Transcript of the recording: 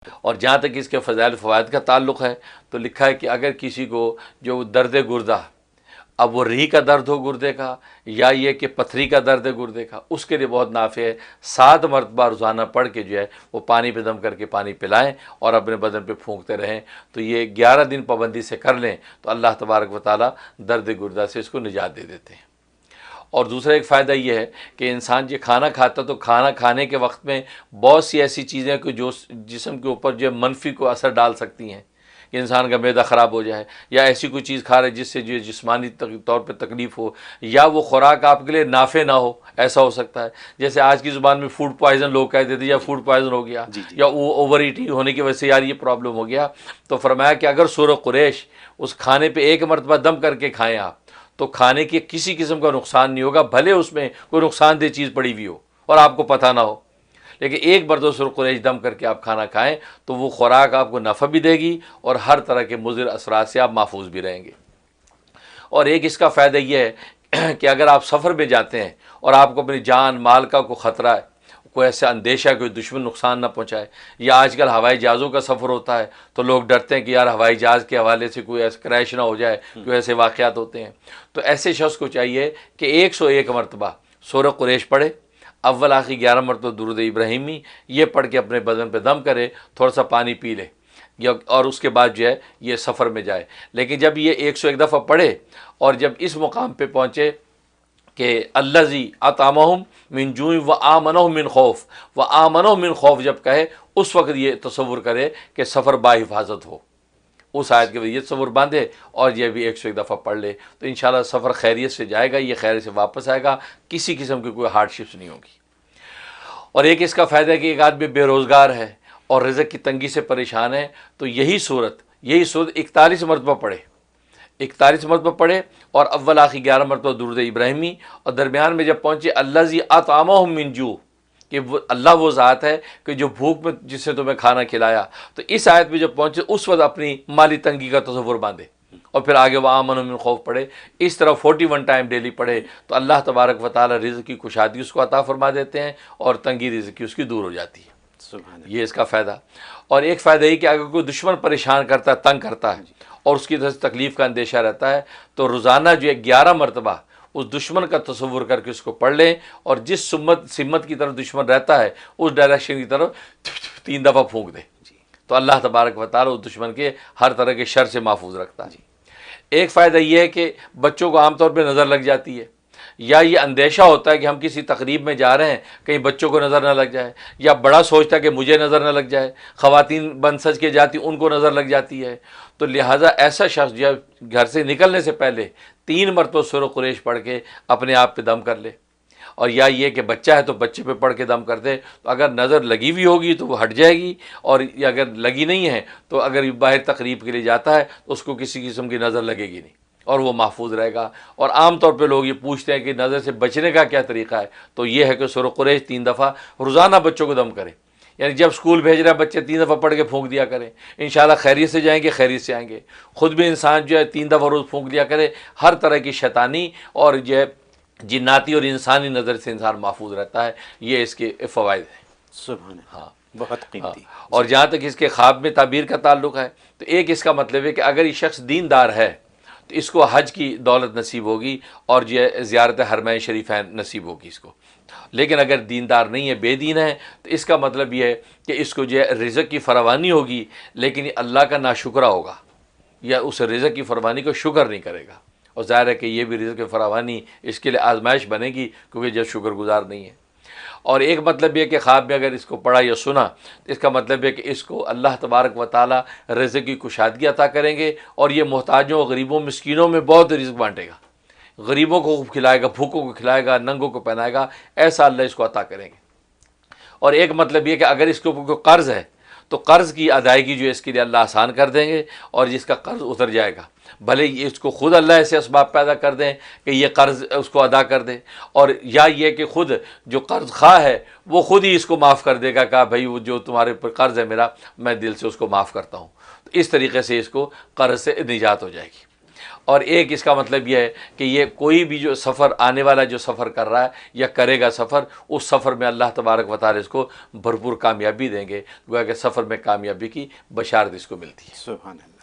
اور جہاں تک اس کے فضائل فوائد کا تعلق ہے تو لکھا ہے کہ اگر کسی کو جو درد گردہ، اب وہ ریح کا درد ہو گردے کا یا یہ کہ پتھری کا درد ہے گردے کا، اس کے لیے بہت نافع ہے 7 مرتبہ روزانہ پڑھ کے جو ہے وہ پانی پہ دم کر کے پانی پلائیں اور اپنے بدن پہ پھونکتے رہیں، تو یہ 11 دن پابندی سے کر لیں تو اللہ تبارک و تعالیٰ درد گردہ سے اس کو نجات دے دیتے ہیں۔ اور دوسرا ایک فائدہ یہ ہے کہ انسان جو کھانا کھاتا تو کھانا کھانے کے وقت میں بہت سی ایسی چیزیں کہ جو جسم کے اوپر جو منفی کو اثر ڈال سکتی ہیں کہ انسان کا معدہ خراب ہو جائے، یا ایسی کوئی چیز کھا رہے جس سے جو جسمانی طور پہ تکلیف ہو، یا وہ خوراک آپ کے لیے نافع نہ ہو، ایسا ہو سکتا ہے۔ جیسے آج کی زبان میں فوڈ پوائزن لوگ کہتے تھے، یا فوڈ پوائزن ہو گیا، یا اوور ایٹنگ ہونے کی وجہ سے یار یہ پرابلم ہو گیا، تو فرمایا کہ اگر سورہ قریش اس کھانے پہ 1 مرتبہ دم کر کے کھائیں آپ تو کھانے کے کسی قسم کا نقصان نہیں ہوگا، بھلے اس میں کوئی نقصان دہ چیز پڑی ہوئی ہو اور آپ کو پتہ نہ ہو، لیکن 1 مرتبہ سورہ قریش دم کر کے آپ کھانا کھائیں تو وہ خوراک آپ کو نفع بھی دے گی اور ہر طرح کے مضر اثرات سے آپ محفوظ بھی رہیں گے۔ اور ایک اس کا فائدہ یہ ہے کہ اگر آپ سفر میں جاتے ہیں اور آپ کو اپنی جان مال کا کوئی خطرہ ہے، کوئی ایسا اندیشہ کوئی دشمن نقصان نہ پہنچائے، یا آج کل ہوائی جہازوں کا سفر ہوتا ہے تو لوگ ڈرتے ہیں کہ یار ہوائی جہاز کے حوالے سے کوئی ایسا کریش نہ ہو جائے، کوئی ایسے واقعات ہوتے ہیں، تو ایسے شخص کو چاہیے کہ 101 مرتبہ سورہ قریش پڑھے، اول آخر 11 مرتبہ درود ابراہیمی یہ پڑھ کے اپنے بدن پہ دم کرے، تھوڑا سا پانی پی لے، اور اس کے بعد جو ہے یہ سفر میں جائے۔ لیکن جب یہ 101 دفعہ پڑھے اور جب اس مقام پہ پہنچے کہ الذی اطعمہم من جوع وآمنہم من خوف، وآمنہم من خوف جب کہے، اس وقت یہ تصور کرے کہ سفر با حفاظت ہو، اس آیت کے بعد یہ تصور باندھے اور یہ بھی 101 دفعہ پڑھ لے تو انشاءاللہ سفر خیریت سے جائے گا، یہ خیریت سے واپس آئے گا، کسی قسم کی کوئی ہارڈ شپس نہیں ہوگی۔ اور ایک اس کا فائدہ ہے کہ ایک آدمی بے روزگار ہے اور رزق کی تنگی سے پریشان ہے تو یہی صورت 41 مرتبہ پڑھے، 41 مرتبہ پڑھے اور اول آخر 11 مرتبہ درود ابراہیمی، اور درمیان میں جب پہنچے الذی اطعمہم من جوع، کہ اللہ وہ ذات ہے کہ جو بھوک میں جس سے تمہیں کھانا کھلایا، تو اس آیت میں جب پہنچے اس وقت اپنی مالی تنگی کا تصور باندھے اور پھر آگے وآمنوا من خوف پڑھے، اس طرح 41 ٹائم ڈیلی پڑھے تو اللہ تبارک و تعالی رزق کی کشادگی اس کو عطا فرما دیتے ہیں اور تنگی رزق کی اس کی دور ہو جاتی ہے۔ یہ اس کا فائدہ۔ اور ایک فائدہ یہ کہ اگر کوئی دشمن پریشان کرتا ہے، تنگ کرتا ہے اور اس کی طرف سے تکلیف کا اندیشہ رہتا ہے تو روزانہ جو ہے 11 مرتبہ اس دشمن کا تصور کر کے اس کو پڑھ لیں، اور جس سمت کی طرف دشمن رہتا ہے اس ڈائریکشن کی طرف 3 دفعہ پھونک دیں تو اللہ تبارک و تعالی اس دشمن کے ہر طرح کے شر سے محفوظ رکھتا ہے۔ ایک فائدہ یہ ہے کہ بچوں کو عام طور پہ نظر لگ جاتی ہے، یا یہ اندیشہ ہوتا ہے کہ ہم کسی تقریب میں جا رہے ہیں کہیں بچوں کو نظر نہ لگ جائے، یا بڑا سوچتا ہے کہ مجھے نظر نہ لگ جائے، خواتین بن سج کے جاتی ان کو نظر لگ جاتی ہے، تو لہٰذا ایسا شخص جو گھر سے نکلنے سے پہلے 3 مرتبہ سورہ قریش پڑھ کے اپنے آپ پہ دم کر لے، اور یا یہ کہ بچہ ہے تو بچے پہ پڑھ کے دم کر دے، تو اگر نظر لگی ہوئی ہوگی تو وہ ہٹ جائے گی، اور اگر لگی نہیں ہے تو اگر باہر تقریب کے لیے جاتا ہے تو اس کو کسی قسم کی نظر لگے گی نہیں اور وہ محفوظ رہے گا۔ اور عام طور پہ لوگ یہ پوچھتے ہیں کہ نظر سے بچنے کا کیا طریقہ ہے، تو یہ ہے کہ سورہ قریش 3 دفعہ روزانہ بچوں کو دم کریں، یعنی جب اسکول بھیج رہا ہے بچے 3 دفعہ پڑھ کے پھونک دیا کریں، انشاءاللہ خیریت سے جائیں گے، خیریت سے آئیں گے۔ خود بھی انسان جو ہے 3 دفعہ روز پھونک دیا کرے، ہر طرح کی شیطانی اور جو ہے جناتی اور انسانی نظر سے انسان محفوظ رہتا ہے۔ یہ اس کے فوائد ہیں۔ سبحان اللہ، ہاں بہت قیمتی۔ اور جہاں تک اس کے خواب میں تعبیر کا تعلق ہے تو ایک اس کا مطلب ہے کہ اگر یہ شخص دیندار ہے تو اس کو حج کی دولت نصیب ہوگی اور جو ہے زیارت حرمین شریفین نصیب ہوگی اس کو۔ لیکن اگر دیندار نہیں ہے، بے دین ہے، تو اس کا مطلب یہ ہے کہ اس کو جو ہے رزق کی فراوانی ہوگی لیکن یہ اللہ کا ناشکرہ ہوگا، یا اس رزق کی فراوانی کو شکر نہیں کرے گا، اور ظاہر ہے کہ یہ بھی رزق کی فراوانی اس کے لیے آزمائش بنے گی کیونکہ جب شکر گزار نہیں ہے۔ اور ایک مطلب یہ کہ خواب میں اگر اس کو پڑھا یا سنا تو اس کا مطلب ہے کہ اس کو اللہ تبارک و تعالی رزق کی کشادگی عطا کریں گے، اور یہ محتاجوں، غریبوں، مسکینوں میں بہت رزق بانٹے گا، غریبوں کو کھلائے گا، بھوکوں کو کھلائے گا، ننگوں کو پہنائے گا، ایسا اللہ اس کو عطا کریں گے۔ اور ایک مطلب یہ کہ اگر اس کے اوپر کوئی قرض ہے تو قرض کی ادائیگی جو ہے اس کے لیے اللہ آسان کر دیں گے، اور جس کا قرض اتر جائے گا، بھلے اس کو خود اللہ ایسے اسباب پیدا کر دیں کہ یہ قرض اس کو ادا کر دے، اور یا یہ کہ خود جو قرض خواہ ہے وہ خود ہی اس کو معاف کر دے گا کہ بھائی وہ جو تمہارے پر قرض ہے میرا، میں دل سے اس کو معاف کرتا ہوں، تو اس طریقے سے اس کو قرض سے نجات ہو جائے گی۔ اور ایک اس کا مطلب یہ ہے کہ یہ کوئی بھی جو سفر آنے والا جو سفر کر رہا ہے یا کرے گا سفر، اس سفر میں اللہ تبارک و تعالی اس کو بھرپور کامیابی دیں گے، گویا کہ سفر میں کامیابی کی بشارت اس کو ملتی ہے۔ سبحان اللہ۔